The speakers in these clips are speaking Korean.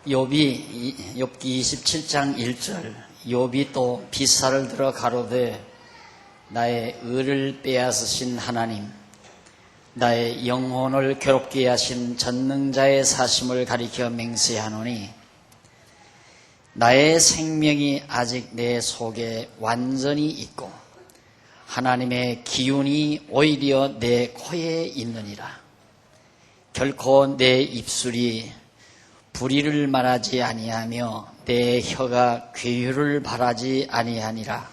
욥기 27장 1절 욥이 또 비사를 들어 가로되 나의 의를 빼앗으신 하나님, 나의 영혼을 괴롭게 하신 전능자의 사심을 가리켜 맹세하노니 나의 생명이 아직 내 속에 완전히 있고 하나님의 기운이 오히려 내 코에 있느니라. 결코 내 입술이 불의를 말하지 아니하며 내 혀가 괴유를 바라지 아니하리라.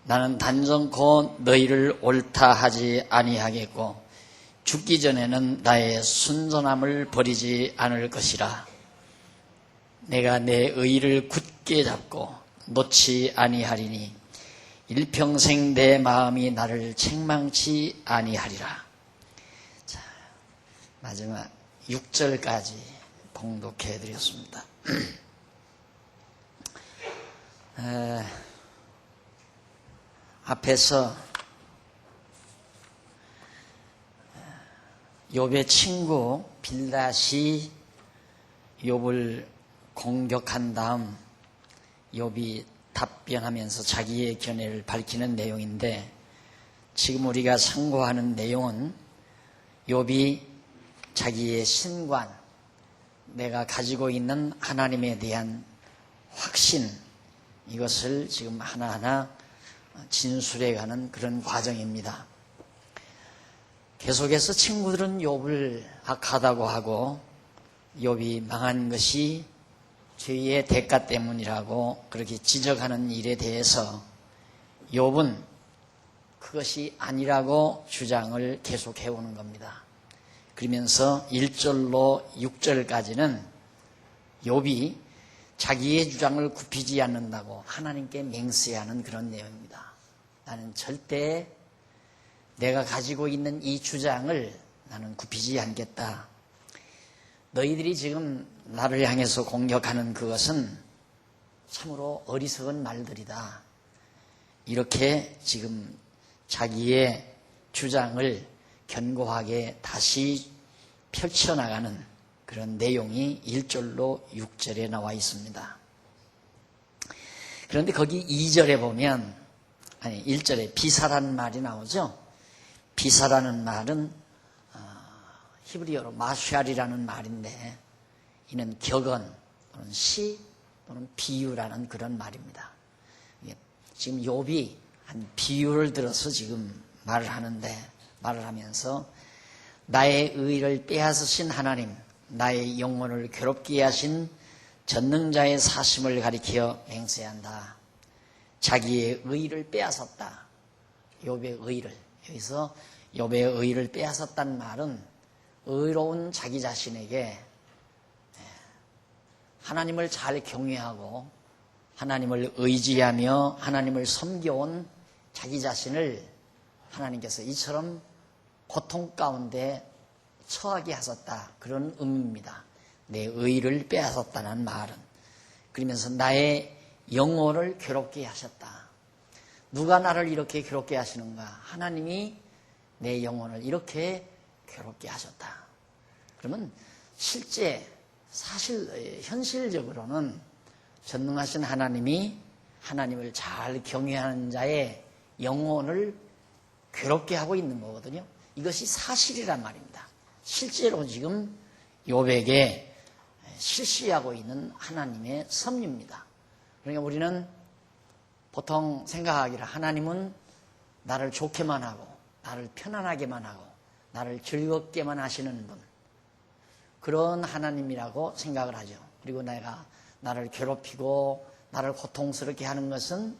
나는 단정코 너희를 옳다 하지 아니하겠고 죽기 전에는 나의 순전함을 버리지 않을 것이라. 내가 내 의를 굳게 잡고 놓지 아니하리니 일평생 내 마음이 나를 책망치 아니하리라. 자, 마지막 6절까지 봉독해 드렸습니다. 앞에서 욥의 친구 빌닷이 욥을 공격한 다음 욥이 답변하면서 자기의 견해를 밝히는 내용인데, 지금 우리가 상고하는 내용은 욥이 자기의 신관, 내가 가지고 있는 하나님에 대한 확신, 이것을 지금 하나하나 진술해가는 그런 과정입니다. 계속해서 친구들은 욥을 악하다고 하고 욥이 망한 것이 죄의 대가 때문이라고 그렇게 지적하는 일에 대해서 욥은 그것이 아니라고 주장을 계속해오는 겁니다. 그러면서 1절로 6절까지는 욥이 자기의 주장을 굽히지 않는다고 하나님께 맹세하는 그런 내용입니다. 나는 절대 내가 가지고 있는 이 주장을 나는 굽히지 않겠다. 너희들이 지금 나를 향해서 공격하는 그것은 참으로 어리석은 말들이다. 이렇게 지금 자기의 주장을 견고하게 다시 펼쳐나가는 그런 내용이 1절로 6절에 나와 있습니다. 그런데 거기 2절에 보면, 1절에 비사라는 말이 나오죠. 비사라는 말은 히브리어로 마샬이라는 말인데, 이는 격언 또는 시 또는 비유라는 그런 말입니다. 지금 욥이 한 비유를 들어서 지금 말을 하면서 나의 의를 빼앗으신 하나님, 나의 영혼을 괴롭게 하신 전능자의 사심을 가리켜 맹세한다. 자기의 의를 빼앗았다. 욥의 의를. 여기서 욥의 의를 빼앗았다는 말은 의로운 자기 자신에게 하나님을 잘 경외하고 하나님을 의지하며 하나님을 섬겨온 자기 자신을 하나님께서 이처럼 고통 가운데 처하게 하셨다. 그런 의미입니다. 내 의를 빼앗았다는 말은. 그러면서 나의 영혼을 괴롭게 하셨다. 누가 나를 이렇게 괴롭게 하시는가? 하나님이 내 영혼을 이렇게 괴롭게 하셨다. 그러면 현실적으로는 전능하신 하나님이 하나님을 잘 경외하는 자의 영혼을 괴롭게 하고 있는 거거든요. 이것이 사실이란 말입니다. 실제로 지금 욥에게 실시하고 있는 하나님의 섭리입니다. 그러니까 우리는 보통 생각하기를 하나님은 나를 좋게만 하고 나를 편안하게만 하고 나를 즐겁게만 하시는 분, 그런 하나님이라고 생각을 하죠. 그리고 내가 나를 괴롭히고 나를 고통스럽게 하는 것은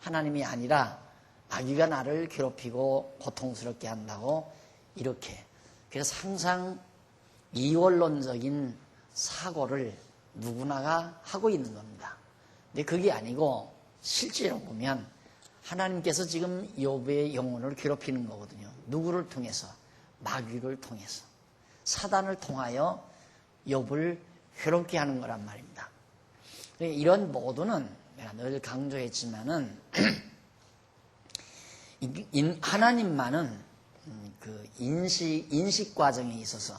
하나님이 아니라 마귀가 나를 괴롭히고 고통스럽게 한다고, 이렇게. 그래서 항상 이원론적인 사고를 누구나가 하고 있는 겁니다. 근데 그게 아니고 실제로 보면 하나님께서 지금 욥의 영혼을 괴롭히는 거거든요. 누구를 통해서? 마귀를 통해서. 사단을 통하여 욥을 괴롭게 하는 거란 말입니다. 이런 모두는 내가 늘 강조했지만은 하나님만은 그 인식 과정에 있어서,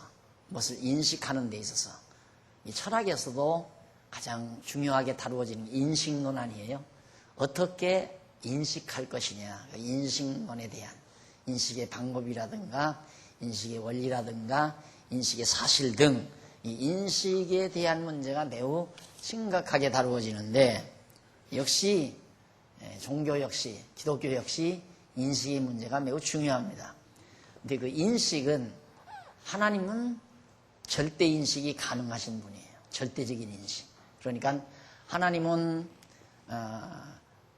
무엇을 인식하는 데 있어서 이 철학에서도 가장 중요하게 다루어지는 인식론안이에요. 어떻게 인식할 것이냐, 인식론에 대한 인식의 방법이라든가 인식의 원리라든가 인식의 사실 등 이 인식에 대한 문제가 매우 심각하게 다루어지는데, 역시 종교 역시 기독교 역시 인식의 문제가 매우 중요합니다. 근데 그 인식은, 하나님은 절대 인식이 가능하신 분이에요. 절대적인 인식. 그러니까 하나님은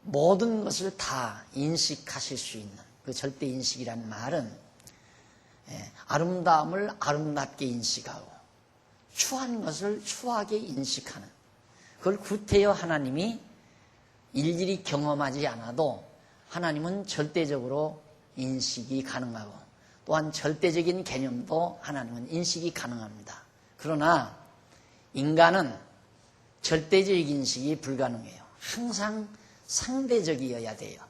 모든 것을 다 인식하실 수 있는, 그 절대 인식이라는 말은 아름다움을 아름답게 인식하고 추한 것을 추하게 인식하는, 그걸 구태여 하나님이 일일이 경험하지 않아도 하나님은 절대적으로 인식이 가능하고, 또한 절대적인 개념도 하나님은 인식이 가능합니다. 그러나 인간은 절대적 인식이 불가능해요. 항상 상대적이어야 돼요.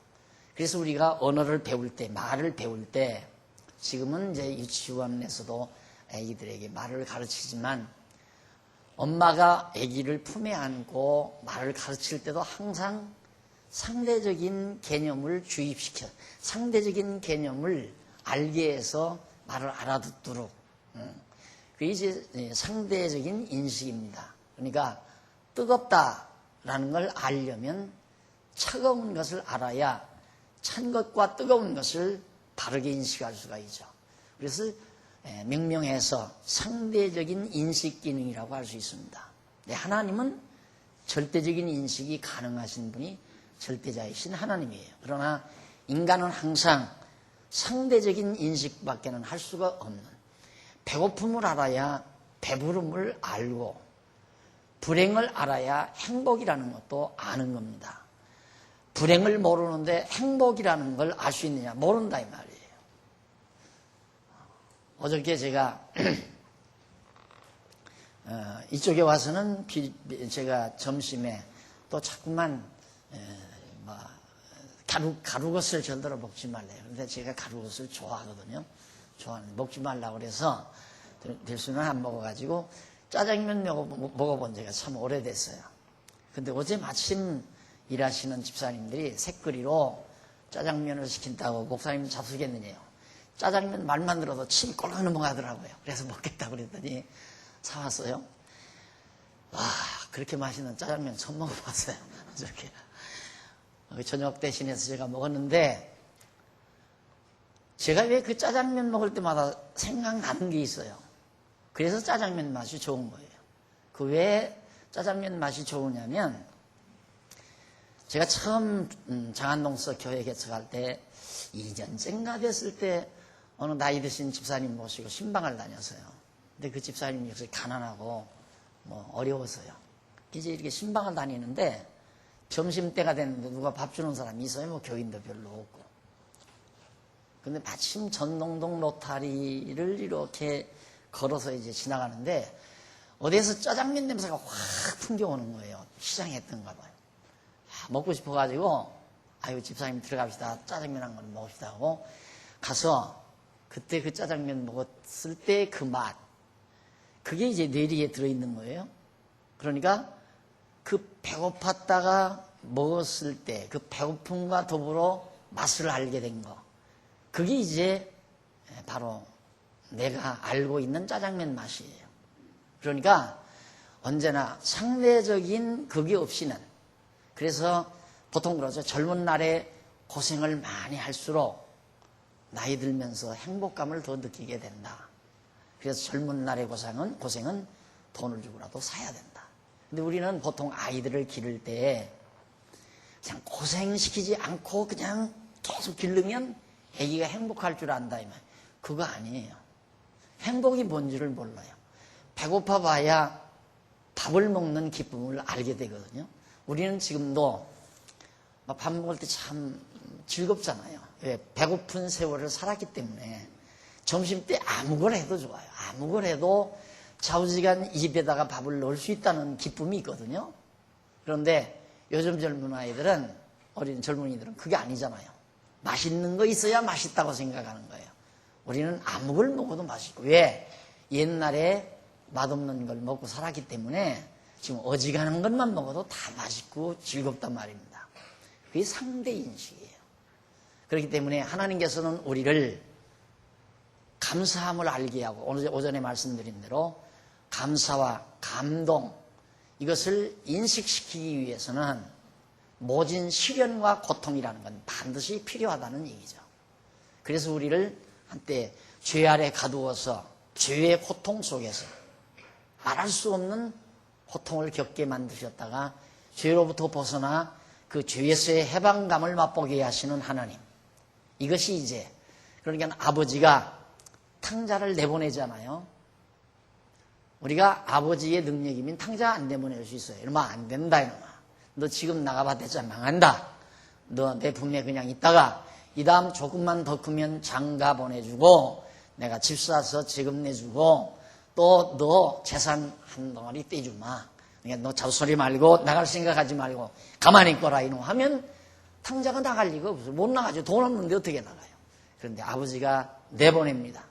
그래서 우리가 언어를 배울 때, 말을 배울 때, 지금은 이제 유치원에서도 아기들에게 말을 가르치지만, 엄마가 아기를 품에 안고 말을 가르칠 때도 항상 상대적인 개념을 주입시켜, 상대적인 개념을 알게 해서 말을 알아듣도록, 그게 이제 상대적인 인식입니다. 그러니까 뜨겁다라는 걸 알려면 차가운 것을 알아야 찬 것과 뜨거운 것을 다르게 인식할 수가 있죠. 그래서 명명해서 상대적인 인식 기능이라고 할 수 있습니다. 하나님은 절대적인 인식이 가능하신 분이 절대자이신 하나님이에요. 그러나 인간은 항상 상대적인 인식밖에는 할 수가 없는, 배고픔을 알아야 배부름을 알고 불행을 알아야 행복이라는 것도 아는 겁니다. 불행을 모르는데 행복이라는 걸 알 수 있느냐? 모른다 이 말이에요. 어저께 제가 이쪽에 와서는 제가 점심에 또 자꾸만 가루것을 절대로 먹지 말래요. 그런데 제가 가루것을 좋아하거든요. 좋아하는데 먹지 말라고 그래서 될 수는 안 먹어가지고 짜장면 먹어본 지가 참 오래됐어요. 근데 어제 마침 일하시는 집사님들이 새끼리로 짜장면을 시킨다고 목사님 잡수겠느냐요. 짜장면 말만 들어도 침이 꼴깍 넘어가더라고요. 그래서 먹겠다고 그랬더니 사왔어요. 와, 그렇게 맛있는 짜장면 처음 먹어봤어요. 저렇게. 저녁 대신해서 제가 먹었는데, 제가 왜 그 짜장면 먹을 때마다 생각나는 게 있어요. 그래서 짜장면 맛이 좋은 거예요. 그 왜 짜장면 맛이 좋으냐면, 제가 처음 장안동서 교회 개척할 때 2년째인가 됐을 때 어느 나이 드신 집사님 모시고 신방을 다녔어요. 근데 그 집사님이 역시 가난하고 어려워서요. 이제 이렇게 신방을 다니는데 점심때가 됐는데 누가 밥 주는 사람이 있어요? 교인도 별로 없고. 근데 마침 전농동 로타리를 이렇게 걸어서 이제 지나가는데 어디에서 짜장면 냄새가 확 풍겨오는 거예요. 시장에 했던가 봐요. 먹고 싶어가지고 아유 집사님 들어갑시다. 짜장면 한 건 먹읍시다 하고 가서 그때 그 짜장면 먹었을 때 그 맛, 그게 이제 뇌리에 들어있는 거예요. 그러니까 그 배고팠다가 먹었을 때 그 배고픔과 더불어 맛을 알게 된 거, 그게 이제 바로 내가 알고 있는 짜장면 맛이에요. 그러니까 언제나 상대적인 그게 없이는, 그래서 보통 그러죠. 젊은 날에 고생을 많이 할수록 나이 들면서 행복감을 더 느끼게 된다. 그래서 젊은 날의 고생은 돈을 주고라도 사야 된다. 근데 우리는 보통 아이들을 기를 때 그냥 고생시키지 않고 그냥 계속 기르면 아기가 행복할 줄 안다 이 말. 그거 아니에요. 행복이 뭔지를 몰라요. 배고파 봐야 밥을 먹는 기쁨을 알게 되거든요. 우리는 지금도 밥 먹을 때 참 즐겁잖아요. 왜? 배고픈 세월을 살았기 때문에 점심때 아무 걸 해도 좋아요. 아무 걸 해도 좌우지간 입에다가 밥을 넣을 수 있다는 기쁨이 있거든요. 그런데 요즘 젊은 아이들은, 어린 젊은이들은 그게 아니잖아요. 맛있는 거 있어야 맛있다고 생각하는 거예요. 우리는 아무 걸 먹어도 맛있고. 왜? 옛날에 맛없는 걸 먹고 살았기 때문에 지금 어지간한 것만 먹어도 다 맛있고 즐겁단 말입니다. 그게 상대 인식이에요. 그렇기 때문에 하나님께서는 우리를 감사함을 알게 하고 오늘 오전에 말씀드린 대로 감사와 감동 이것을 인식시키기 위해서는 모진 시련과 고통이라는 건 반드시 필요하다는 얘기죠. 그래서 우리를 한때 죄 아래 가두어서 죄의 고통 속에서 말할 수 없는 고통을 겪게 만드셨다가 죄로부터 벗어나 그 죄에서의 해방감을 맛보게 하시는 하나님. 이것이 이제 그러니까 아버지가 탕자를 내보내잖아요. 우리가 아버지의 능력이면 탕자 안 내보낼 수 있어요. 이러면 안 된다 이놈아. 너 지금 나가봤자 망한다. 너 내 품에 그냥 있다가 이 다음 조금만 더 크면 장가 보내주고 내가 집 사서 세금 내주고 또 너 재산 한 덩어리 떼주마. 그러니까 너 잡소리 말고 나갈 생각하지 말고 가만히 있거라 이놈 하면 탕자가 나갈 리가 없어요. 못 나가죠. 돈 없는데 어떻게 나가요. 그런데 아버지가 내보냅니다.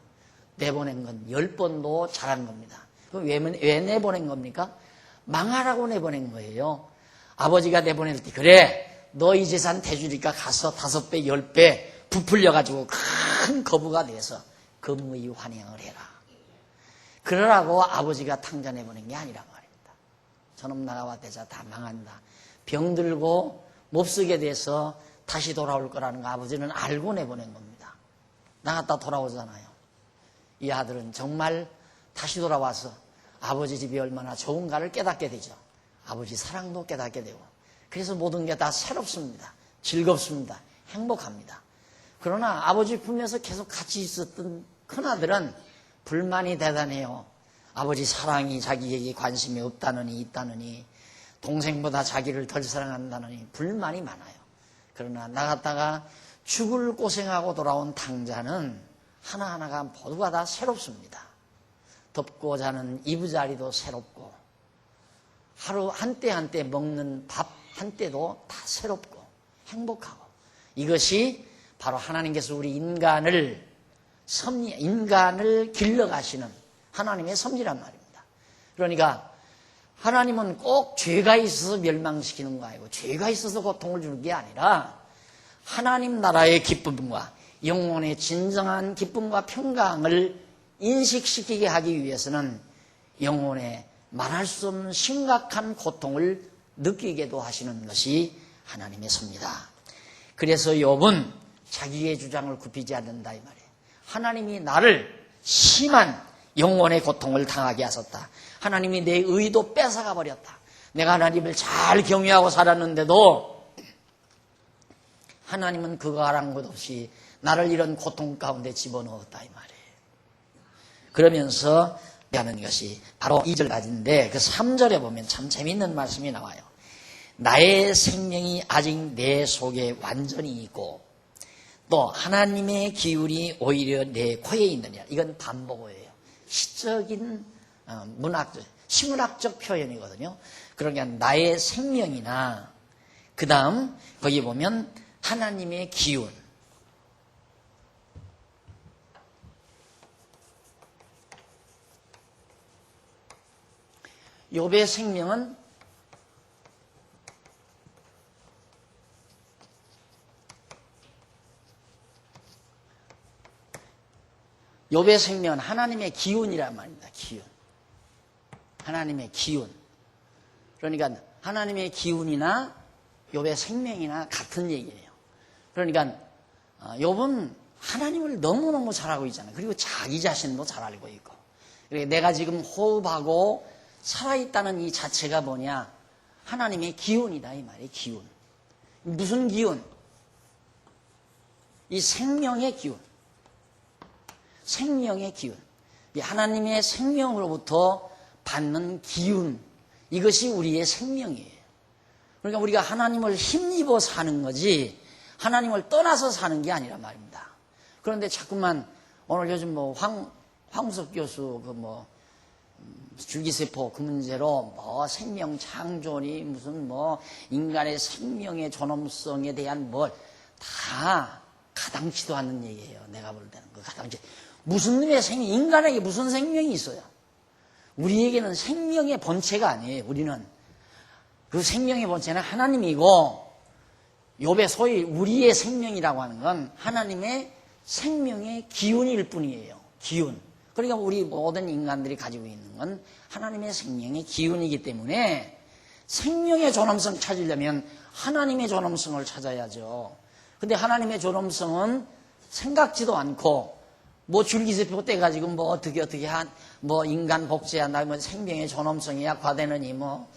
내보낸 건 10번도 잘한 겁니다. 그럼 왜 내보낸 겁니까? 망하라고 내보낸 거예요. 아버지가 내보낼 때 그래 너 이 재산 대주니까 가서 5배 10배 부풀려가지고 큰 거부가 돼서 금의 환영을 해라. 그러라고 아버지가 탕자 내보낸 게 아니란 말입니다. 저놈 나가봤자 다 망한다. 병들고 몹쓰게 돼서 다시 돌아올 거라는 거 아버지는 알고 내보낸 겁니다. 나갔다 돌아오잖아요. 이 아들은 정말 다시 돌아와서 아버지 집이 얼마나 좋은가를 깨닫게 되죠. 아버지 사랑도 깨닫게 되고 그래서 모든 게 다 새롭습니다. 즐겁습니다. 행복합니다. 그러나 아버지 품에서 계속 같이 있었던 큰아들은 불만이 대단해요. 아버지 사랑이 자기에게 관심이 없다느니 있다느니 동생보다 자기를 덜 사랑한다느니 불만이 많아요. 그러나 나갔다가 죽을 고생하고 돌아온 탕자는 하나하나가 모두가 다 새롭습니다. 덮고 자는 이부자리도 새롭고 하루 한때 한때 먹는 밥 한때도 다 새롭고 행복하고 이것이 바로 하나님께서 우리 인간을 길러가시는 하나님의 섭리란 말입니다. 그러니까 하나님은 꼭 죄가 있어서 멸망시키는 거 아니고 죄가 있어서 고통을 주는 게 아니라 하나님 나라의 기쁨과 영혼의 진정한 기쁨과 평강을 인식시키게 하기 위해서는 영혼의 말할 수 없는 심각한 고통을 느끼게도 하시는 것이 하나님의 섭니다. 그래서 욥은 자기의 주장을 굽히지 않는다 이 말이에요. 하나님이 나를 심한 영혼의 고통을 당하게 하셨다. 하나님이 내 의도 뺏어가 버렸다. 내가 하나님을 잘 경외하고 살았는데도 하나님은 그거 아랑곳 없이 나를 이런 고통 가운데 집어넣었다 이 말이에요. 그러면서 하는 것이 바로 2절까지인데 그 3절에 보면 참 재밌는 말씀이 나와요. 나의 생명이 아직 내 속에 완전히 있고 또 하나님의 기운이 오히려 내 코에 있느냐. 이건 반복어예요. 시적인 문학적, 시문학적 표현이거든요. 그러니까 나의 생명이나 그 다음 거기 보면 하나님의 기운 욥의 생명은 욥의 생명은 하나님의 기운이란 말입니다. 기운. 하나님의 기운. 그러니까 하나님의 기운이나 욥의 생명이나 같은 얘기예요. 그러니까 욥은 하나님을 너무너무 잘 알고 있잖아요. 그리고 자기 자신도 잘 알고 있고. 그러니까 내가 지금 호흡하고 살아있다는 이 자체가 뭐냐? 하나님의 기운이다 이 말이에요. 기운. 무슨 기운? 이 생명의 기운. 생명의 기운. 이 하나님의 생명으로부터 받는 기운. 이것이 우리의 생명이에요. 그러니까 우리가 하나님을 힘입어 사는 거지 하나님을 떠나서 사는 게 아니란 말입니다. 그런데 자꾸만 오늘 요즘 황우석 교수 줄기세포 그 문제로 생명 창조니 무슨 인간의 생명의 존엄성에 대한 다 가당치도 않는 얘기예요. 내가 볼 때는 그 가당치. 무슨 놈의 인간에게 무슨 생명이 있어요? 우리에게는 생명의 본체가 아니에요. 우리는 그 생명의 본체는 하나님이고, 욥의 소위 우리의 생명이라고 하는 건 하나님의 생명의 기운일 뿐이에요. 기운. 그러니까 우리 모든 인간들이 가지고 있는 건 하나님의 생명의 기운이기 때문에 생명의 존엄성 찾으려면 하나님의 존엄성을 찾아야죠. 근데 하나님의 존엄성은 생각지도 않고, 뭐 줄기세포 떼가지고 뭐 어떻게 뭐 인간 복제한다, 뭐 생명의 존엄성이야 과대느니 뭐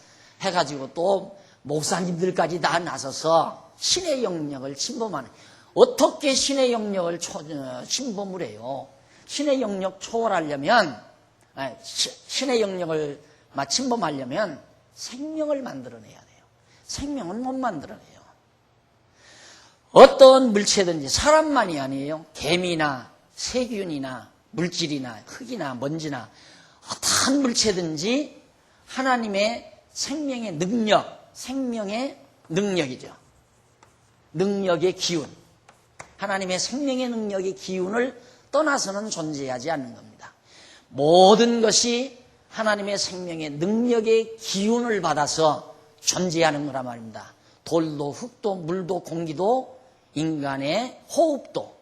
해가지고 또 목사님들까지 다 나서서 신의 영역을 침범하는, 어떻게 신의 영역을 침범을 해요? 신의 영역 초월하려면, 신의 영역을 침범하려면 생명을 만들어내야 돼요. 생명은 못 만들어내요. 어떤 물체든지, 사람만이 아니에요. 개미나 세균이나 물질이나 흙이나 먼지나 어떤 물체든지 하나님의 생명의 능력, 생명의 능력이죠. 능력의 기운. 하나님의 생명의 능력의 기운을 떠나서는 존재하지 않는 겁니다. 모든 것이 하나님의 생명의 능력의 기운을 받아서 존재하는 거란 말입니다. 돌도 흙도 물도 공기도 인간의 호흡도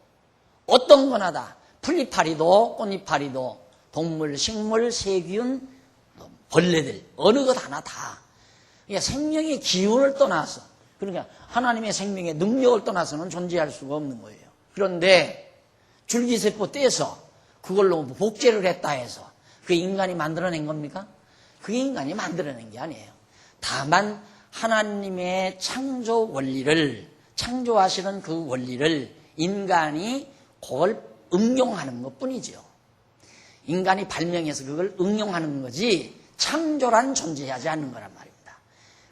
어떤 거나 다, 풀잎파리도 꽃잎파리도 동물, 식물, 세균, 벌레들 어느 것 하나 다, 그러니까 생명의 기운을 떠나서, 그러니까 하나님의 생명의 능력을 떠나서는 존재할 수가 없는 거예요. 그런데 줄기세포 떼서 그걸로 복제를 했다 해서 그 인간이 만들어낸 겁니까? 그게 인간이 만들어낸 게 아니에요. 다만 하나님의 창조 원리를, 창조하시는 그 원리를 인간이 그걸 응용하는 것 뿐이죠. 인간이 발명해서 그걸 응용하는 거지 창조란 존재하지 않는 거란 말입니다.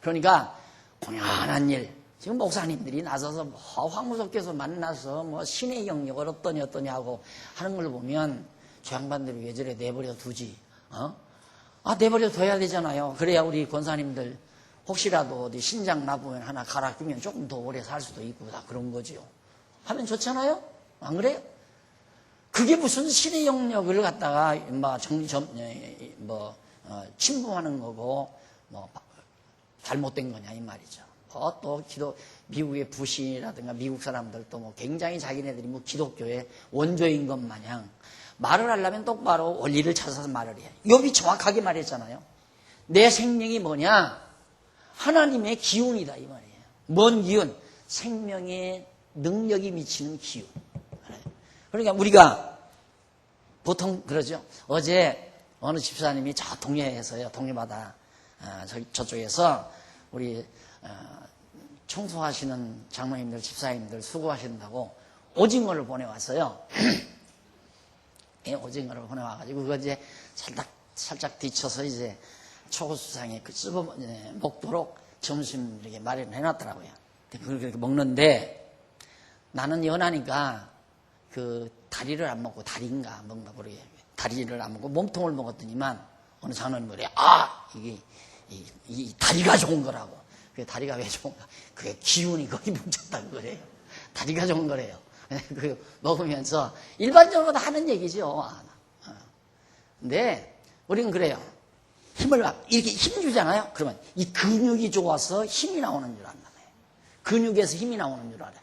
그러니까 고연한 일, 지금 목사님들이 나서서 뭐 황무섭께서 만나서 뭐 신의 영역을 어떠냐 하고 하는 걸 보면 저 양반들이 왜 저래 내버려 두지? 내버려 둬야 되잖아요. 그래야 우리 권사님들 혹시라도 어디 신장 나보면 하나 갈아 끼면 조금 더 오래 살 수도 있고 다 그런 거지요. 하면 좋잖아요? 안 그래요? 그게 무슨 신의 영역을 갖다가 침범하는 거고 뭐 잘못된 거냐 이 말이죠. 또 미국의 부시라든가 미국 사람들도 뭐 굉장히 자기네들이 뭐 기독교의 원조인 것 마냥 말을 하려면 똑바로 원리를 찾아서 말을 해요. 욥이 정확하게 말했잖아요. 내 생명이 뭐냐? 하나님의 기운이다 이 말이에요. 뭔 기운? 생명의 능력이 미치는 기운. 그러니까 우리가 보통 그러죠. 어제 어느 집사님이 저 동해에서요, 동해바다 저쪽에서 우리 청소하시는 장로님들, 집사님들 수고하신다고 오징어를 보내왔어요. 오징어를 보내와가지고 그거 이제 살짝 뒤쳐서 이제 초고수상에 그 먹도록 점심 이렇게 마련해 놨더라고요. 그렇게 먹는데 나는 연하니까 그 다리를 안 먹고, 다리인가 뭔가 모르게 다리를 안 먹고 몸통을 먹었더니만 어느 장로님 그래, 이게 이 다리가 좋은 거라고. 그게 다리가 왜 좋은가? 그게 기운이 거기 뭉쳤다는 거래요. 다리가 좋은 거래요. 그 먹으면서 일반적으로 다 하는 얘기죠. 근데 우리는 그래요. 힘을 이렇게 힘 주잖아요. 그러면 이 근육이 좋아서 힘이 나오는 줄 안다네. 근육에서 힘이 나오는 줄 알아요.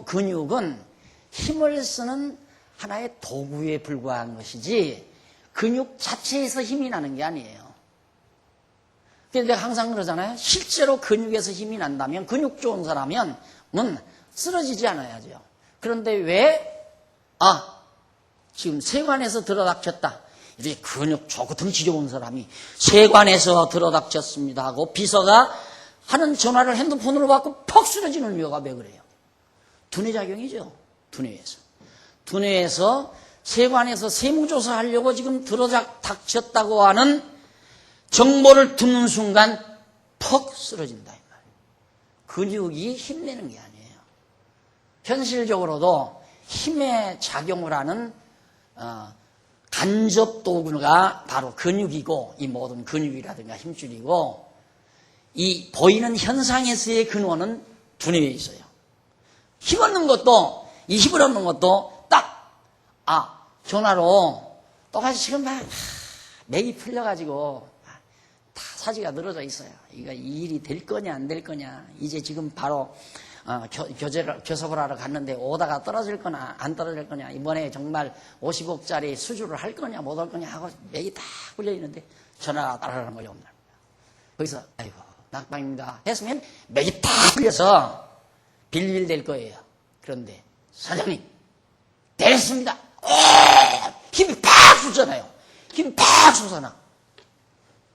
근육은 힘을 쓰는 하나의 도구에 불과한 것이지 근육 자체에서 힘이 나는 게 아니에요. 그래서 내가 항상 그러잖아요. 실제로 근육에서 힘이 난다면, 근육 좋은 사람은 쓰러지지 않아야죠. 그런데 왜? 지금 세관에서 들어닥쳤다. 이제 근육 좋고 등치 좋은 사람이 세관에서 들어닥쳤습니다 하고 비서가 하는 전화를 핸드폰으로 받고 퍽 쓰러지는 이유가 왜 그래요? 두뇌작용이죠. 두뇌에서 세관에서 세무조사하려고 지금 들어닥쳤다고 하는 정보를 듣는 순간 퍽 쓰러진다 이 말이에요. 근육이 힘내는 게 아니에요. 현실적으로도 힘에 작용을 하는 간접 도구가 바로 근육이고, 이 모든 근육이라든가 힘줄이고, 이 보이는 현상에서의 근원은 두뇌에 있어요. 힘 얻는 것도, 이 힘을 얻는 것도 딱 전화로 똑같이 지금 막 맥이 풀려가지고 다 사지가 늘어져 있어요. 이거 이 일이 될 거냐 안 될 거냐. 이제 지금 바로 교섭을 하러 갔는데 오다가 떨어질 거나 안 떨어질 거냐. 이번에 정말 50억짜리 수주를 할 거냐 못 할 거냐 하고 맥이 다 풀려 있는데 전화가 따라가는 거예요. 오늘. 거기서 아이고 낙방입니다 했으면 맥이 다 풀려서 빌빌될 거예요. 그런데 사장님 됐습니다. 힘이 팍 솟잖아요. 힘이 팍 솟아나.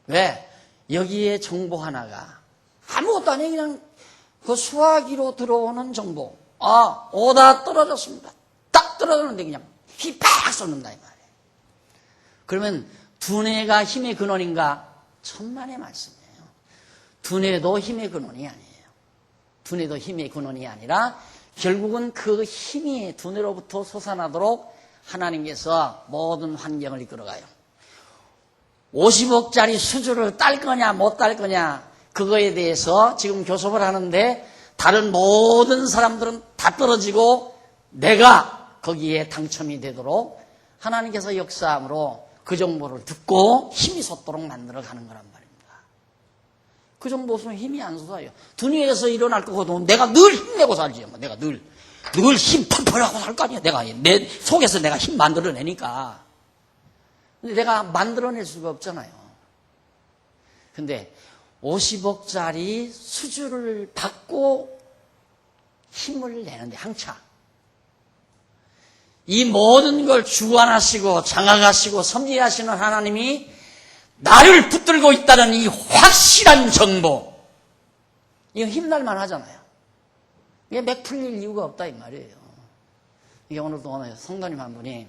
왜? 여기에 정보 하나가 아무것도 아니에요. 그냥 그 수화기로 들어오는 정보. 오다 떨어졌습니다. 딱 떨어졌는데 그냥 힘이 팍 솟는다 이 말이에요. 그러면 두뇌가 힘의 근원인가? 천만의 말씀이에요. 두뇌도 힘의 근원이 아니에요. 두뇌도 힘의 근원이 아니라 결국은 그 힘이 두뇌로부터 솟아나도록 하나님께서 모든 환경을 이끌어가요. 50억짜리 수주를 딸 거냐 못 딸 거냐 그거에 대해서 지금 교섭을 하는데 다른 모든 사람들은 다 떨어지고 내가 거기에 당첨이 되도록 하나님께서 역사함으로 그 정보를 듣고 힘이 솟도록 만들어가는 거란 말입니다. 그 정도 없으면 힘이 안 솟아요. 두뇌에서 일어날 거거든. 내가 늘 힘내고 살지. 내가 늘 힘 펄펄하고 살 거 아니야. 내가 내 속에서 내가 힘 만들어내니까. 근데 내가 만들어낼 수가 없잖아요. 근데 50억짜리 수주를 받고 힘을 내는데 항차 이 모든 걸 주관하시고 장악하시고 섭리하시는 하나님이 나를 붙들고 있다는 이 확실한 정보, 이거 힘날만 하잖아요. 이게 맥 풀릴 이유가 없다 이 말이에요. 이게 오늘도 오늘 성도님 한 분이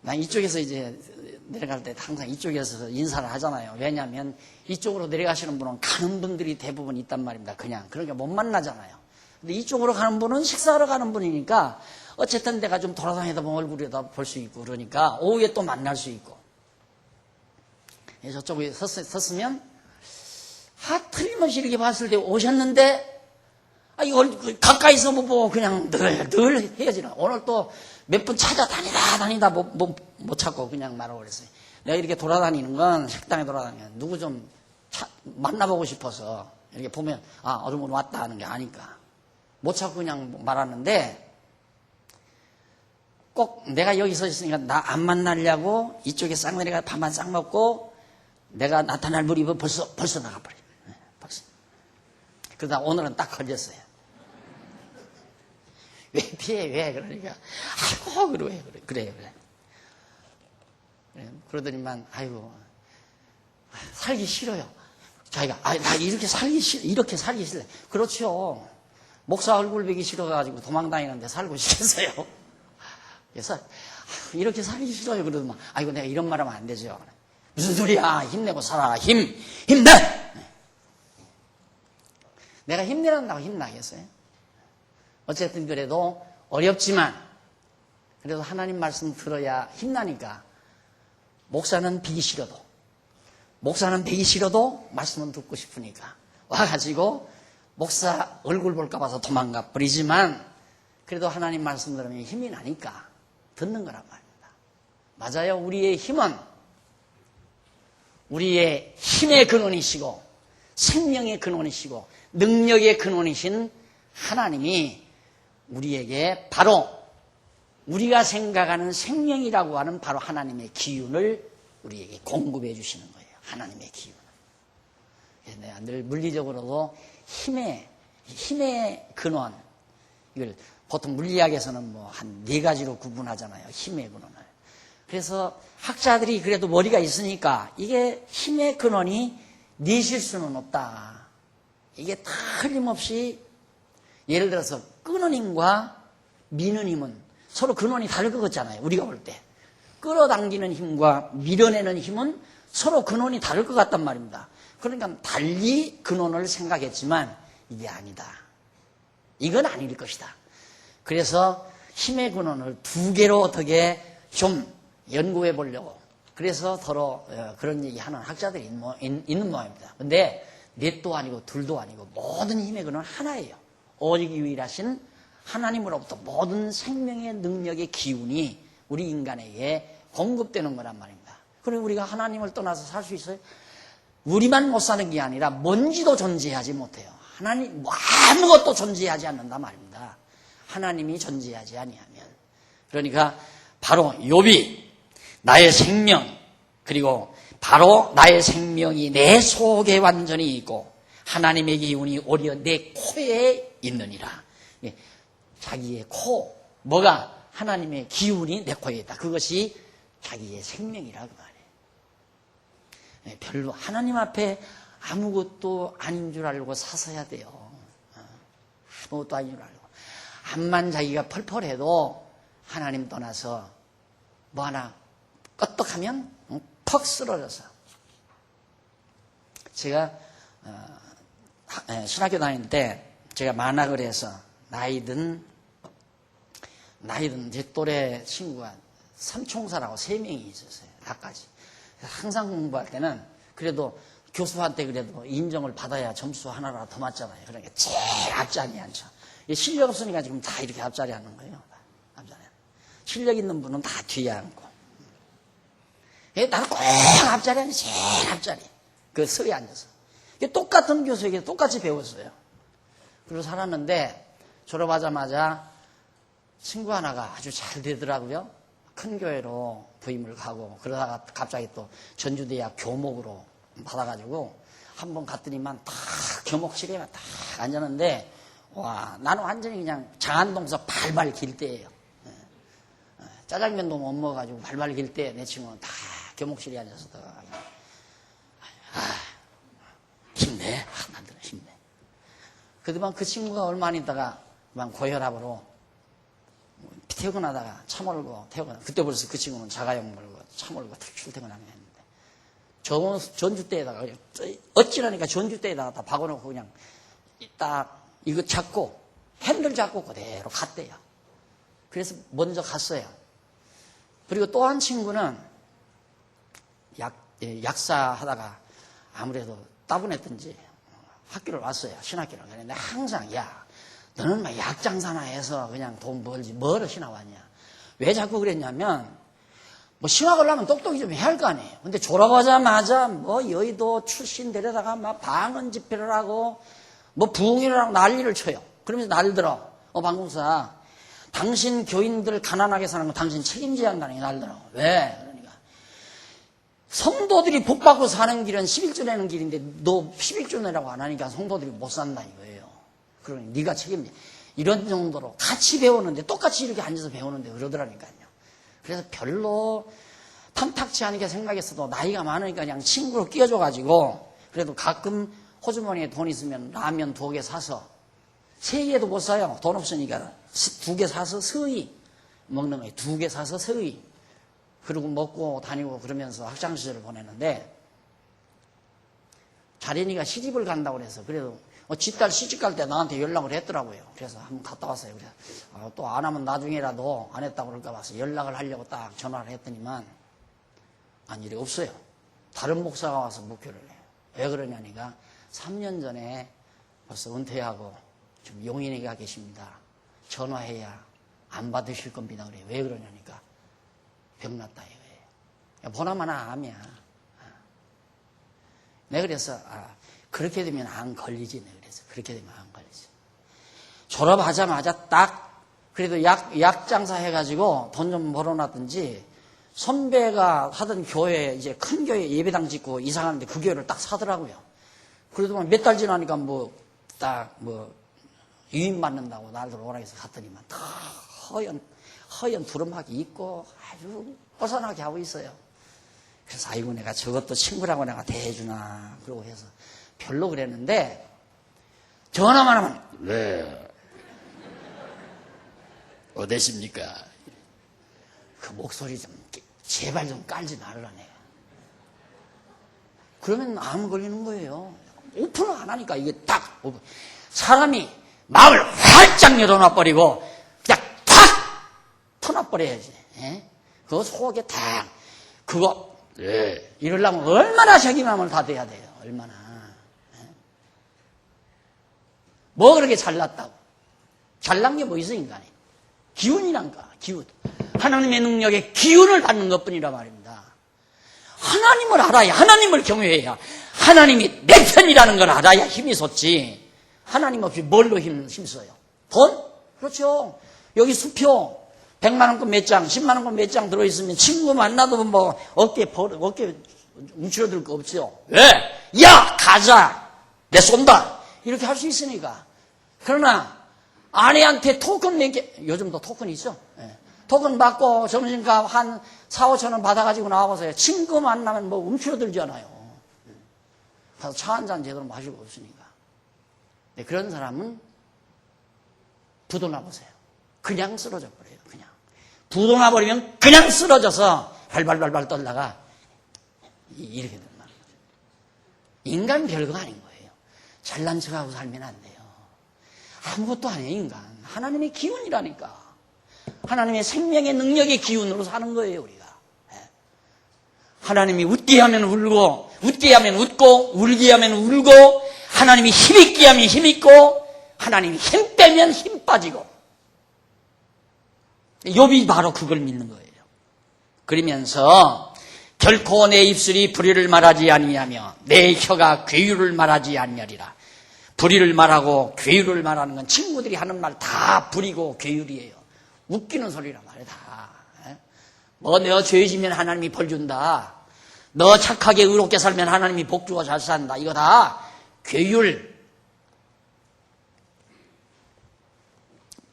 난 이쪽에서 이제 내려갈 때 항상 이쪽에서 인사를 하잖아요. 왜냐하면 이쪽으로 내려가시는 분은 가는 분들이 대부분 있단 말입니다. 그냥 그러니까 못 만나잖아요. 근데 이쪽으로 가는 분은 식사하러 가는 분이니까 어쨌든 내가 좀 돌아다니다 보면 얼굴에다 볼 수 있고 그러니까 오후에 또 만날 수 있고. 저쪽에 섰으면 틀림없이 이렇게 봤을 때 오셨는데 이걸 가까이서 못 보고 그냥 늘 헤어지나. 오늘 또 몇 분 찾아다니다 못 찾고 그냥 말하고 그랬어요. 내가 이렇게 돌아다니는 건 식당에 돌아다니면 누구 좀 만나보고 싶어서 이렇게 보면 어느 왔다 하는 게 아니까 못 찾고 그냥 말하는데 꼭 내가 여기 서 있으니까 나 안 만나려고 이쪽에 싹 내려가 밥만 싹 먹고 내가 나타날 무렵에 벌써 나가버려요. 벌써. 그러다 오늘은 딱 걸렸어요. 왜 피해? 왜? 그러니까 아이고 그래. 그러더니만 아이고 살기 싫어요. 자기가 나 이렇게 살기 싫래. 그렇죠. 목사 얼굴 보기 싫어가지고 도망다니는데 살고 싶겠어요. 그래서 이렇게 살기 싫어요. 그러더만 아이고 내가 이런 말하면 안 되죠. 무슨 소리야? 힘내고 살아. 힘내! 내가 힘내란다고 힘나겠어요? 어쨌든 그래도 어렵지만 그래도 하나님 말씀 들어야 힘나니까 목사는 비기 싫어도 말씀은 듣고 싶으니까 와가지고 목사 얼굴 볼까 봐서 도망가 버리지만 그래도 하나님 말씀 들으면 힘이 나니까 듣는 거란 말입니다. 맞아요. 우리의 힘은 우리의 힘의 근원이시고 생명의 근원이시고 능력의 근원이신 하나님이 우리에게 바로 우리가 생각하는 생명이라고 하는 바로 하나님의 기운을 우리에게 공급해 주시는 거예요. 하나님의 기운을. 내가 늘 물리적으로도 힘의 근원, 이걸 보통 물리학에서는 한 4가지로 구분하잖아요. 힘의 근원을. 그래서 학자들이 그래도 머리가 있으니까 이게 힘의 근원이 넷일 수는 없다. 이게 틀림없이 예를 들어서 끄는 힘과 미는 힘은 서로 근원이 다를 것 같잖아요. 우리가 볼 때. 끌어당기는 힘과 밀어내는 힘은 서로 근원이 다를 것 같단 말입니다. 그러니까 달리 근원을 생각했지만 이게 아니다. 이건 아닐 것이다. 그래서 힘의 근원을 2개로 어떻게 좀 연구해 보려고. 그래서 서로 그런 얘기하는 학자들이 있는 모양입니다. 근데 넷도 아니고 둘도 아니고 모든 힘의 근원은 하나예요. 오직 유일하신 하나님으로부터 모든 생명의 능력의 기운이 우리 인간에게 공급되는 거란 말입니다. 그럼 우리가 하나님을 떠나서 살 수 있어요? 우리만 못 사는 게 아니라 먼지도 존재하지 못해요. 하나님 아무것도 존재하지 않는다 말입니다. 하나님이 존재하지 아니하면. 그러니까 바로 욥이 나의 생명, 그리고 바로 나의 생명이 내 속에 완전히 있고 하나님의 기운이 오히려 내 코에 있느니라. 자기의 코, 뭐가? 하나님의 기운이 내 코에 있다. 그것이 자기의 생명이라 그 말이에요. 별로 하나님 앞에 아무것도 아닌 줄 알고 사서야 돼요. 아무것도 아닌 줄 알고. 암만 자기가 펄펄해도 하나님 떠나서 뭐 하나 껐떡하면 퍽 쓰러져서. 제가 신학교 다닐 때 제가 만학을 해서 나이든 제 또래 친구가 삼총사라고 3명이 있었어요. 나까지. 항상 공부할 때는 그래도 교수한테 그래도 인정을 받아야 점수 하나라도 더 맞잖아요. 그러니까 제일 앞자리에 앉혀. 실력 없으니까 지금 다 이렇게 앞자리에 앉는 거예요. 앞자리에. 실력 있는 분은 다 뒤에 앉고. 나는 꼭 앞자리에 앉아. 제일 앞자리. 그 서에 앉아서. 똑같은 교수에게 똑같이 배웠어요. 그리고 살았는데 졸업하자마자 친구 하나가 아주 잘 되더라고요. 큰 교회로 부임을 가고 그러다가 갑자기 또 전주대학 교목으로 받아가지고 한번 갔더니만 딱 교목실에만 딱 앉았는데 와, 나는 완전히 그냥 장안동서 발발 길 때예요. 짜장면도 못 먹어가지고 발발 길 때 내 친구는 다 교목실에 앉아서 힘내. 나들은 힘내. 그동안 그 친구가 얼마 안 있다가 고혈압으로 퇴근하다가 차 몰고 그때 벌써 그 친구는 자가용 몰고 차 몰고 출퇴근하게 했는데 전주대에다가 어찌라니까 전주대에다가 다 박아놓고 그냥 딱 이거 잡고 핸들 잡고 그대로 갔대요. 그래서 먼저 갔어요. 그리고 또 한 친구는 약사 하다가 아무래도 따분했던지 학교를 왔어요. 신학교를. 그런데 항상 너는 막 약장사나 해서 그냥 돈 벌지 뭐를 신학 왔냐. 왜 자꾸 그랬냐면 뭐 신학을 하면 똑똑히 좀 해야 할 거 아니에요. 근데 졸업하자마자 뭐 여의도 출신 데려다가 막 방언 집회를 하고 뭐 부흥회를 하고 난리를 쳐요. 그러면서 날 들어. 방공사 당신 교인들 가난하게 사는 거 당신 책임져야 한다는 게 날 들어. 왜? 그러니까 성도들이 복 받고 사는 길은 11조 내는 길인데 너 11조 내라고 안 하니까 성도들이 못 산다 이거예요. 그러니 네가 책임져. 이런 정도로 같이 배우는데 똑같이 이렇게 앉아서 배우는데 그러더라니까요. 그래서 별로 탐탁치 않게 생각했어도 나이가 많으니까 그냥 친구로 끼워줘가지고 그래도 가끔 호주머니에 돈 있으면 라면 2개 사서 3개도 못 사요. 돈 없으니까 2개 사서 서희 먹는 거예요. 2개 사서 서희. 그리고 먹고 다니고 그러면서 학창시절을 보내는데 자린이가 시집을 간다고 그래서 그래도 쥐딸 시집 갈 때 나한테 연락을 했더라고요. 그래서 한번 갔다 왔어요. 그래서 또 안 하면 나중에라도 안 했다고 그럴까 봐서 연락을 하려고 딱 전화를 했더니만 아니 일이 없어요. 다른 목사가 와서 목회를 해요. 왜 그러냐니까 3년 전에 벌써 은퇴하고 좀 용인에 가 계십니다. 전화해야 안 받으실 겁니다. 그래요. 왜 그러냐니까 병났다 이거예요. 보나마나 암이야. 내가 그래서 그렇게 되면 안 걸리지. 내가 그래서 그렇게 되면 안 걸리지. 졸업하자마자 딱 그래도 약 장사 해가지고 돈 좀 벌어놨든지 선배가 하던 교회 이제 큰 교회 예배당 짓고 이사가는데 그 교회를 딱 사더라고요. 그래도 몇 달 지나니까 유인 받는다고 날들 오라 해서 갔더니만 다 허연 두루마기 입고 아주 허선하게 하고 있어요. 그래서 아이고 내가 저것도 친구라고 내가 대해주나 그러고 해서 별로 그랬는데 전화만 하면 네 어되십니까? 그 목소리 좀 제발 좀 깔지 말라네. 그러면 암 걸리는 거예요. 오픈을 안 하니까 이게 딱 사람이 마음을 활짝 열어놔버리고 그냥 탁 터놔버려야지. 그거 속에 탁 그거 이러려면 얼마나 자기마음을 다돼야 돼요. 얼마나. 뭐 그렇게 잘났다고. 잘난 게 뭐 있어 인간이. 기운이란가. 기운. 하나님의 능력에 기운을 받는 것뿐이라 말입니다. 하나님을 알아야, 하나님을 경외해야, 하나님이 내 편이라는 걸 알아야 힘이 솟지. 하나님 없이 뭘로 힘써요? 돈? 그렇죠. 여기 수표 100만 원권 몇 장, 10만 원권 몇 장 들어있으면 친구 만나도 뭐 어깨 움츠러들 거 없죠. 왜? 야, 가자. 내 쏜다. 이렇게 할 수 있으니까. 그러나 아내한테 토큰 내게, 요즘도 토큰 있죠? 네. 토큰 받고 점심값 한 4, 5천 원 받아가지고 나와보세요. 친구 만나면 뭐 움츠러들잖아요. 가서 차 한 잔 제대로 마시고 없으니까. 네, 그런 사람은 부도나 보세요. 그냥 쓰러져 버려요. 그냥 부도나 버리면 그냥 쓰러져서 발발발발 떨다가 이렇게 된다는 거죠. 인간 별거 아닌 거예요. 잘난 척하고 살면 안 돼요. 아무것도 아니에요. 인간 하나님의 기운이라니까. 하나님의 생명의 능력의 기운으로 사는 거예요. 우리가. 하나님이 웃게 하면 울고, 웃게 하면 웃고, 울게 하면 울고, 하나님이 힘있게 하면 힘있고, 하나님이 힘 빼면 힘 빠지고. 욥이 바로 그걸 믿는 거예요. 그러면서 결코 내 입술이 불의를 말하지 아니하며 내 혀가 괴유를 말하지 아니하리라. 불의를 말하고 괴유를 말하는 건 친구들이 하는 말 다 불이고 괴유이에요. 웃기는 소리란 말이야 다. 뭐 너 죄 지면 하나님이 벌 준다. 너 착하게 의롭게 살면 하나님이 복 주고 잘 산다. 이거 다 괴율,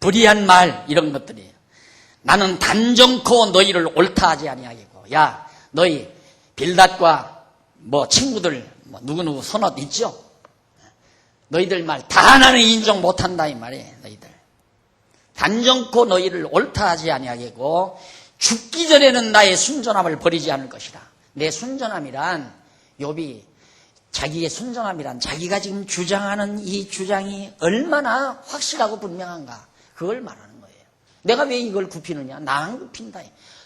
불의한 말 이런 것들이에요. 나는 단정코 너희를 옳다 하지 아니하겠고. 야, 너희 빌닷과 뭐 친구들 뭐 누구누구 선언 있죠? 너희들 말 다 나는 인정 못한다 이 말이에요. 너희들 단정코 너희를 옳다 하지 아니하겠고 죽기 전에는 나의 순전함을 버리지 않을 것이다. 내 순전함이란 욥이 자기의 순전함이란 자기가 지금 주장하는 이 주장이 얼마나 확실하고 분명한가 그걸 말하는 거예요. 내가 왜 이걸 굽히느냐? 나 안 굽힌다.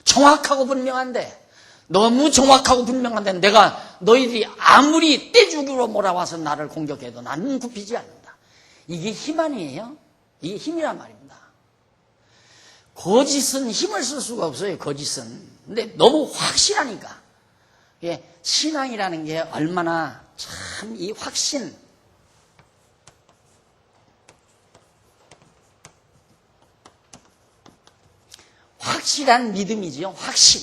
정확하고 분명한데 너무 정확하고 분명한데 내가 너희들이 아무리 떼죽이로 몰아와서 나를 공격해도 나는 굽히지 않는다. 이게 힘 아니에요? 이게 힘이란 말입니다. 거짓은 힘을 쓸 수가 없어요. 거짓은. 근데 너무 확실하니까. 신앙이라는 게 얼마나 참 이 확신, 확실한 믿음이지요. 확신.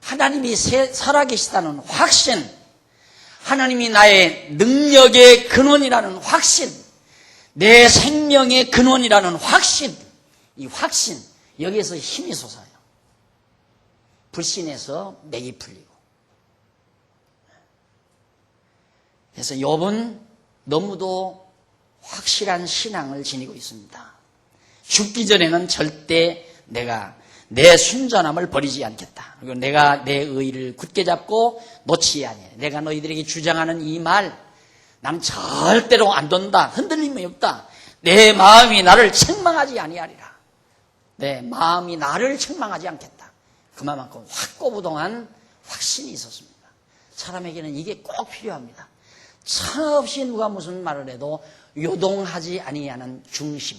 하나님이 살아계시다는 확신. 하나님이 나의 능력의 근원이라는 확신. 내 생명의 근원이라는 확신. 이 확신, 여기에서 힘이 솟아요. 불신에서 맥이 풀리고. 그래서 욥은 너무도 확실한 신앙을 지니고 있습니다. 죽기 전에는 절대 내가 내 순전함을 버리지 않겠다. 그리고 내가 내 의의를 굳게 잡고 놓지 아니해. 내가 너희들에게 주장하는 이 말, 난 절대로 안 돈다. 흔들림이 없다. 내 마음이 나를 책망하지 아니하리라. 내 마음이 나를 책망하지 않겠다. 그만큼 확고부동한 확신이 있었습니다. 사람에게는 이게 꼭 필요합니다. 차없이 누가 무슨 말을 해도 요동하지 아니하는 중심,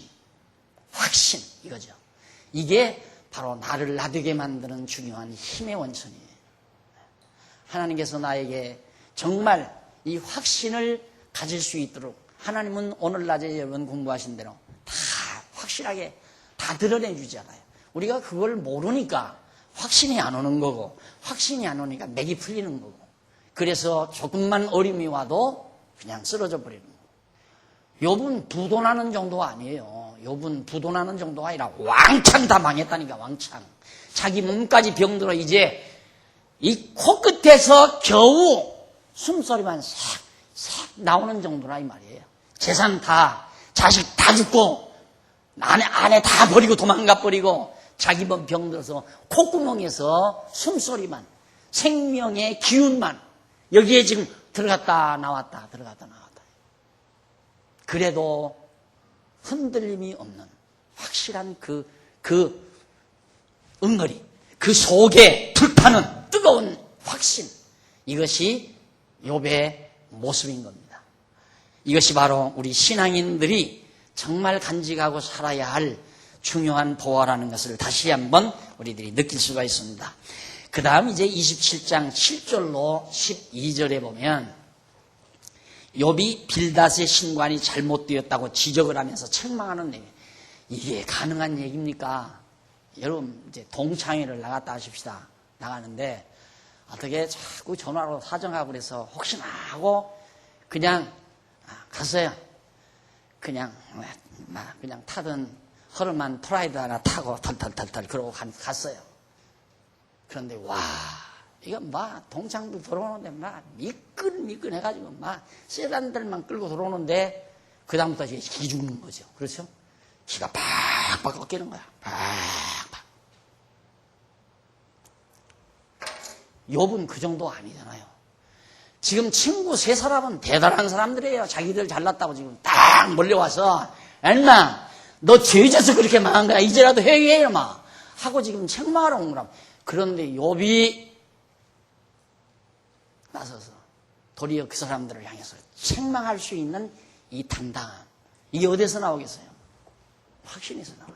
확신 이거죠. 이게 바로 나를 나되게 만드는 중요한 힘의 원천이에요. 하나님께서 나에게 정말 이 확신을 가질 수 있도록 하나님은 오늘날에 여러분 공부하신 대로 다 확실하게 다 드러내 주잖아요. 우리가 그걸 모르니까 확신이 안 오는 거고 확신이 안 오니까 맥이 풀리는 거고 그래서 조금만 어림이 와도 그냥 쓰러져 버리는 거고 욥은 부도나는 정도가 아니에요. 욥은 부도나는 정도가 아니라 왕창 다 망했다니까. 왕창. 자기 몸까지 병들어 이제 이 코끝에서 겨우 숨소리만 싹 나오는 정도라 이 말이에요. 재산 다 자식 다 죽고 아내 다 버리고 도망가 버리고 자기 몸 병들어서 콧구멍에서 숨소리만 생명의 기운만 여기에 지금 들어갔다 나왔다 들어갔다 나왔다. 그래도 흔들림이 없는 확실한 그 응어리 그 속에 불타는 뜨거운 확신 이것이 욥의 모습인 겁니다. 이것이 바로 우리 신앙인들이 정말 간직하고 살아야 할 중요한 보화라는 것을 다시 한번 우리들이 느낄 수가 있습니다. 그 다음 이제 27장 7절로 12절에 보면 욥이 빌닷의 신관이 잘못되었다고 지적을 하면서 책망하는 내용. 이게 가능한 얘기입니까? 여러분 이제 동창회를 나갔다 하십시다. 나가는데 어떻게 자꾸 전화로 사정하고 그래서 혹시나 하고 그냥 갔어요. 그냥 타던 허름한 프라이드 하나 타고 털털털털 그러고 갔어요. 그런데 와 이건 막 동창들 들어오는데 막 미끈미끈 해가지고 막 세단들만 끌고 들어오는데 그 다음부터 이제 기 죽는 거죠. 그렇죠? 기가 팍팍 꺾이는 거야. 팍팍. 욥은 그 정도 아니잖아요. 지금 친구 세 사람은 대단한 사람들이에요. 자기들 잘났다고 지금 딱 몰려와서 엄마 너 죄져서 그렇게 망한 거야. 이제라도 회개해 마 하고 지금 책망하러 온 거라. 그런데 욥이 나서서 도리어 그 사람들을 향해서 책망할 수 있는 이 당당함. 이게 어디서 나오겠어요? 확신에서 나와요.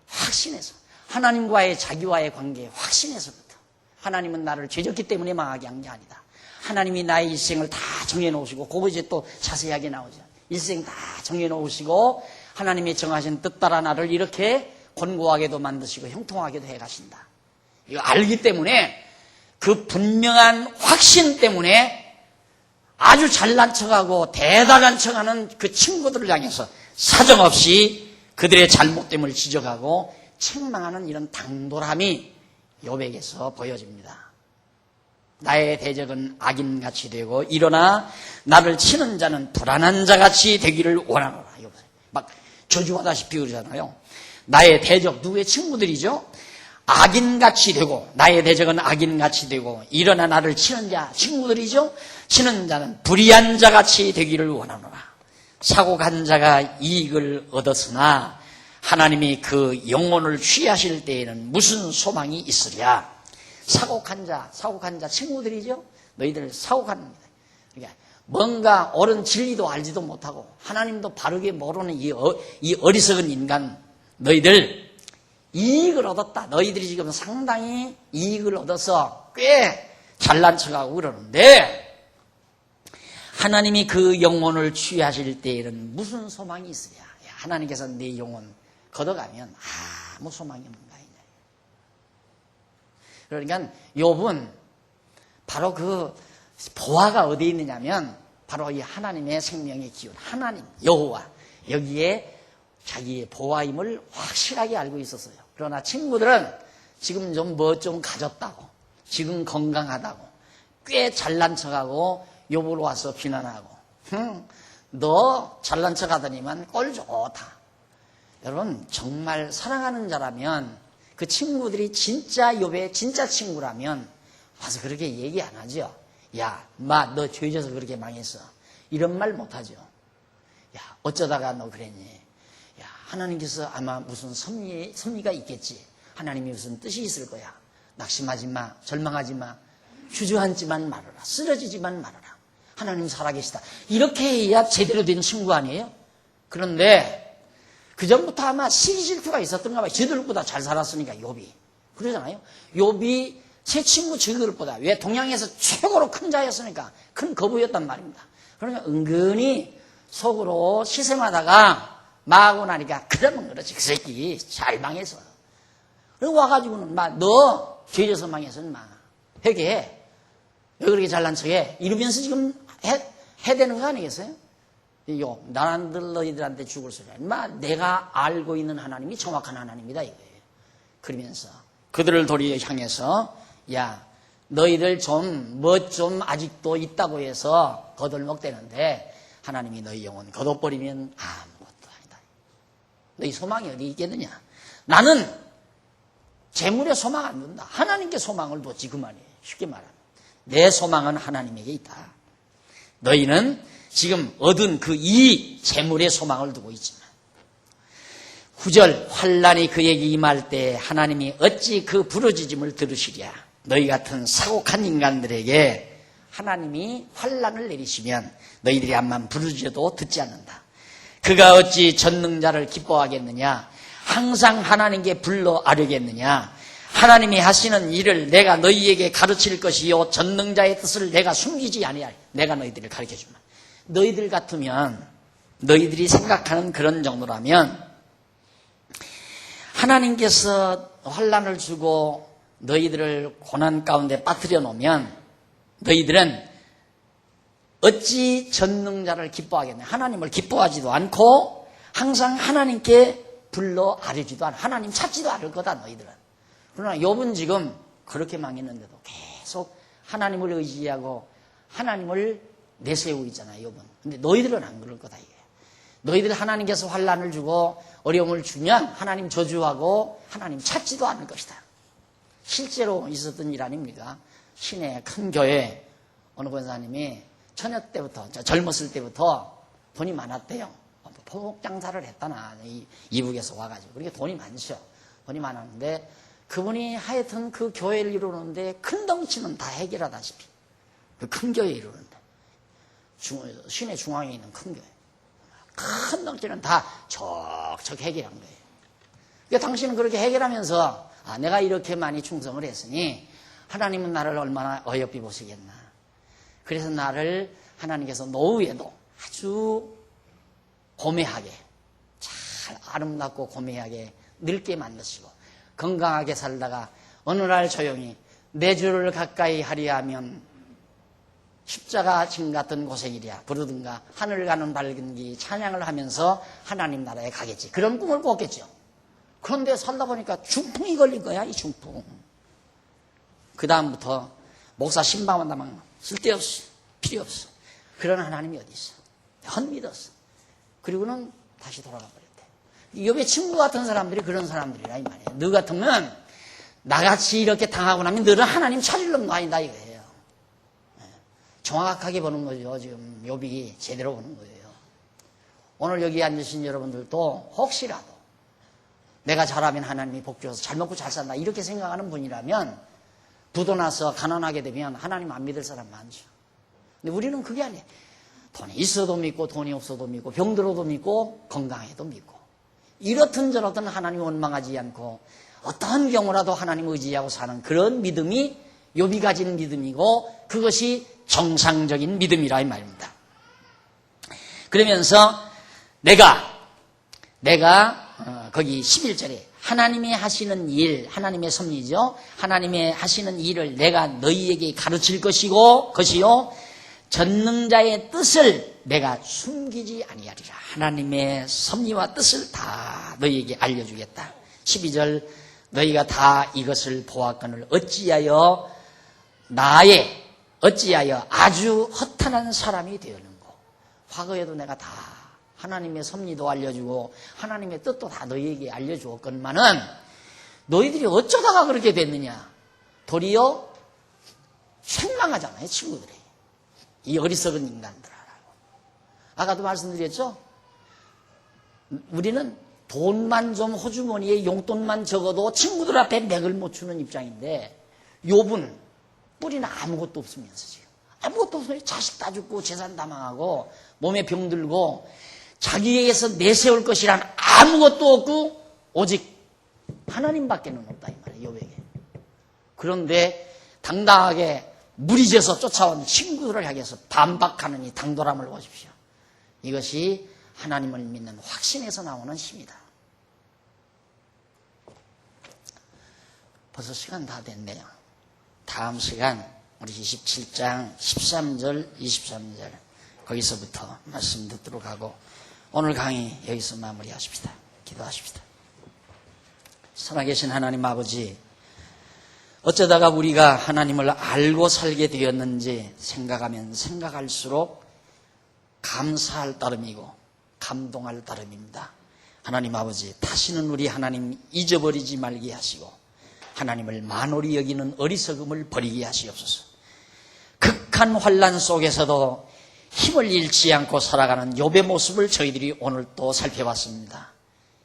확신에서. 하나님과의 자기와의 관계에 확신에서부터. 하나님은 나를 죄졌기 때문에 망하게 한 게 아니다. 하나님이 나의 일생을 다 정해놓으시고, 그거 이제 또 자세하게 나오죠. 일생 다 정해놓으시고, 하나님의 정하신 뜻 따라 나를 이렇게 권고하게도 만드시고, 형통하게도 해가신다. 이거 알기 때문에, 그 분명한 확신 때문에 아주 잘난 척하고 대단한 척하는 그 친구들을 향해서 사정없이 그들의 잘못됨을 지적하고 책망하는 이런 당돌함이 욥에게서 보여집니다. 나의 대적은 악인같이 되고 일어나 나를 치는 자는 불안한 자같이 되기를 원하노라. 막 저주하다시피 그러잖아요. 나의 대적, 누구의 친구들이죠? 악인같이 되고 나의 대적은 악인같이 되고 일어나 나를 치는 자, 친구들이죠? 치는 자는 불의한 자같이 되기를 원하노라. 사고간 자가 이익을 얻었으나 하나님이 그 영혼을 취하실 때에는 무슨 소망이 있으랴. 사고간 자 친구들이죠? 너희들 사고간 겁니다. 그러니까 뭔가 옳은 진리도 알지도 못하고 하나님도 바르게 모르는 이 어리석은 인간 너희들 이익을 얻었다. 너희들이 지금 상당히 이익을 얻어서 꽤 잘난 척하고 그러는데 하나님이 그 영혼을 취하실 때에는 무슨 소망이 있으랴. 하나님께서 내 영혼 걷어가면 아무 소망이 없는 거 아니냐. 그러니까 욥은 바로 그 보화가 어디에 있느냐면 바로 이 하나님의 생명의 기운, 하나님 여호와 여기에 자기의 보화임을 확실하게 알고 있었어요. 그러나 친구들은 지금 좀 가졌다고, 지금 건강하다고, 꽤 잘난 척하고 욥으로 와서 비난하고, 너 잘난 척하더니만 꼴 좋다. 여러분 정말 사랑하는 자라면 그 친구들이 진짜 욥의 진짜 친구라면 와서 그렇게 얘기 안 하죠. 야, 마, 너 죄져서 그렇게 망했어. 이런 말 못 하죠. 야, 어쩌다가 너 그랬니? 야, 하나님께서 아마 무슨 섭리가 있겠지. 하나님이 무슨 뜻이 있을 거야. 낙심하지 마, 절망하지 마, 주저앉지만 말아라, 쓰러지지만 말아라. 하나님 살아계시다. 이렇게 해야 제대로 된 친구 아니에요? 그런데 그 전부터 아마 시기 질투가 있었던가 봐요. 저들보다 잘 살았으니까 욥이. 그러잖아요. 욥이 새 친구 저들보다 왜 동양에서 최고로 큰 자였으니까 큰 거부였단 말입니다. 그러니까 은근히 속으로 시샘하다가 망하고 나니까 그러면 그렇지. 그 새끼 잘 망해서. 그리고 와가지고는 막 너 죄져서 망해서 막 회개해. 왜 그렇게 잘난 척해? 이러면서 지금 해대는 거 아니겠어요? 이거 나란들 너희들한테 죽을 소리야. 내가 알고 있는 하나님이 정확한 하나님이다 이거예요. 그러면서 그들을 도리어 향해서 야 너희들 좀 아직도 있다고 해서 거들먹대는데 하나님이 너희 영혼 거둬버리면 아무것도 아니다. 너희 소망이 어디 있겠느냐? 나는 재물에 소망 안 둔다. 하나님께 소망을 뒀지 그만이에요. 쉽게 말하면 내 소망은 하나님에게 있다. 너희는 지금 얻은 그 이 재물에 소망을 두고 있지만 9절 환난이 그에게 임할 때 하나님이 어찌 그 부르짖음을 들으시랴. 너희 같은 사곡한 인간들에게 하나님이 환난을 내리시면 너희들이 암만 부르짖어도 듣지 않는다. 그가 어찌 전능자를 기뻐하겠느냐. 항상 하나님께 불러 아뢰겠느냐. 하나님이 하시는 일을 내가 너희에게 가르칠 것이요 전능자의 뜻을 내가 숨기지 아니하리. 내가 너희들을 가르쳐주마. 너희들 같으면, 너희들이 생각하는 그런 정도라면 하나님께서 환난을 주고 너희들을 고난 가운데 빠뜨려 놓으면 너희들은 어찌 전능자를 기뻐하겠냐. 하나님을 기뻐하지도 않고 항상 하나님께 불러 아뢰지도 않아. 하나님 찾지도 않을 거다 너희들은. 그러나 욥은 지금 그렇게 망했는데도 계속 하나님을 의지하고 하나님을 내세우고 있잖아요, 욥은. 근데 너희들은 안 그럴 거다, 이게. 너희들 하나님께서 환난을 주고 어려움을 주면 하나님 저주하고 하나님 찾지도 않을 것이다. 실제로 있었던 일 아닙니까? 시내 큰 교회 어느 권사님이 처녀 때부터, 젊었을 때부터 돈이 많았대요. 포목장사를 했다나, 이북에서 와가지고. 그렇게 돈이 많죠. 돈이 많았는데 그분이 하여튼 그 교회를 이루는데 큰 덩치는 다 해결하다시피 그 큰 교회 이루는데 시내 중앙에 있는 큰 교회 큰 덩치는 다 척척 해결한 거예요. 그러니까 당신은 그렇게 해결하면서 내가 이렇게 많이 충성을 했으니 하나님은 나를 얼마나 어여삐 보시겠나. 그래서 나를 하나님께서 노후에도 아주 고매하게, 잘 아름답고 고매하게 늙게 만드시고 건강하게 살다가 어느 날 조용히 내 주를 가까이 하려 하면 십자가 진 같은 고생이랴 부르든가 하늘 가는 밝은 기 찬양을 하면서 하나님 나라에 가겠지. 그런 꿈을 꿨겠죠. 그런데 살다 보니까 중풍이 걸린 거야, 이 중풍. 그 다음부터 목사 신방한다 막 쓸데없어, 필요 없어. 그런 하나님이 어디 있어? 헛믿었어. 그리고는 다시 돌아가 버렸대. 욥의 친구 같은 사람들이 그런 사람들이라 이 말이에요. 너 같으면 나같이 이렇게 당하고 나면 너는 하나님 찾을 놈도 아니다 이거예요. 정확하게 보는 거죠. 지금 욥이 제대로 보는 거예요. 오늘 여기 앉으신 여러분들도 혹시라도 내가 잘하면 하나님이 복 주어서 잘 먹고 잘 산다 이렇게 생각하는 분이라면 부도 나서 가난하게 되면 하나님 안 믿을 사람 많죠. 근데 우리는 그게 아니에요. 돈이 있어도 믿고 돈이 없어도 믿고 병들어도 믿고 건강해도 믿고 이렇든 저렇든 하나님 원망하지 않고 어떠한 경우라도 하나님 의지하고 사는 그런 믿음이 욥이 가진 믿음이고 그것이 정상적인 믿음이라 이 말입니다. 그러면서 내가 거기 11절에 하나님이 하시는 일, 하나님의 섭리죠. 하나님의 하시는 일을 내가 너희에게 가르칠 것이요 전능자의 뜻을 내가 숨기지 아니하리라. 하나님의 섭리와 뜻을 다 너희에게 알려주겠다. 12절 너희가 다 이것을 보았거늘 어찌하여 아주 허탄한 사람이 되었는고. 과거에도 내가 다 하나님의 섭리도 알려주고 하나님의 뜻도 다 너희에게 알려주었건만은 너희들이 어쩌다가 그렇게 됐느냐. 도리어 실망하잖아요, 친구들이. 이 어리석은 인간들하라고. 아까도 말씀드렸죠? 우리는 돈만 좀 호주머니에 용돈만 적어도 친구들 앞에 맥을 못 추는 입장인데 욥은 뿌리는 아무것도 없으면서 지금 아무것도 없으면 자식 다 죽고 재산 다 망하고 몸에 병들고 자기에게서 내세울 것이란 아무것도 없고 오직 하나님밖에는 없다 이 말이에요, 욥에게. 그런데 당당하게 무리져서 쫓아온 친구들을 향해서 반박하느니 당돌함을 보십시오. 이것이 하나님을 믿는 확신에서 나오는 힘이다. 벌써 시간 다 됐네요. 다음 시간 우리 27장 13절 23절 거기서부터 말씀 듣도록 하고 오늘 강의 여기서 마무리하십시다. 기도하십시다. 살아계신 하나님 아버지, 어쩌다가 우리가 하나님을 알고 살게 되었는지 생각하면 생각할수록 감사할 따름이고 감동할 따름입니다. 하나님 아버지, 다시는 우리 하나님 잊어버리지 말게 하시고 하나님을 만홀히 여기는 어리석음을 버리게 하시옵소서. 극한 환난 속에서도 힘을 잃지 않고 살아가는 욥의 모습을 저희들이 오늘 또 살펴봤습니다.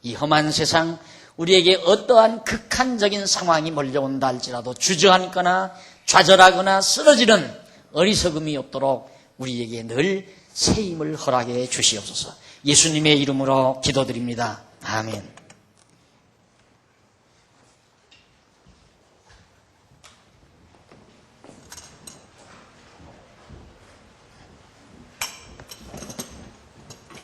이 험한 세상 우리에게 어떠한 극한적인 상황이 몰려온다 할지라도 주저앉거나 좌절하거나 쓰러지는 어리석음이 없도록 우리에게 늘 새 힘을 허락해 주시옵소서. 예수님의 이름으로 기도드립니다. 아멘.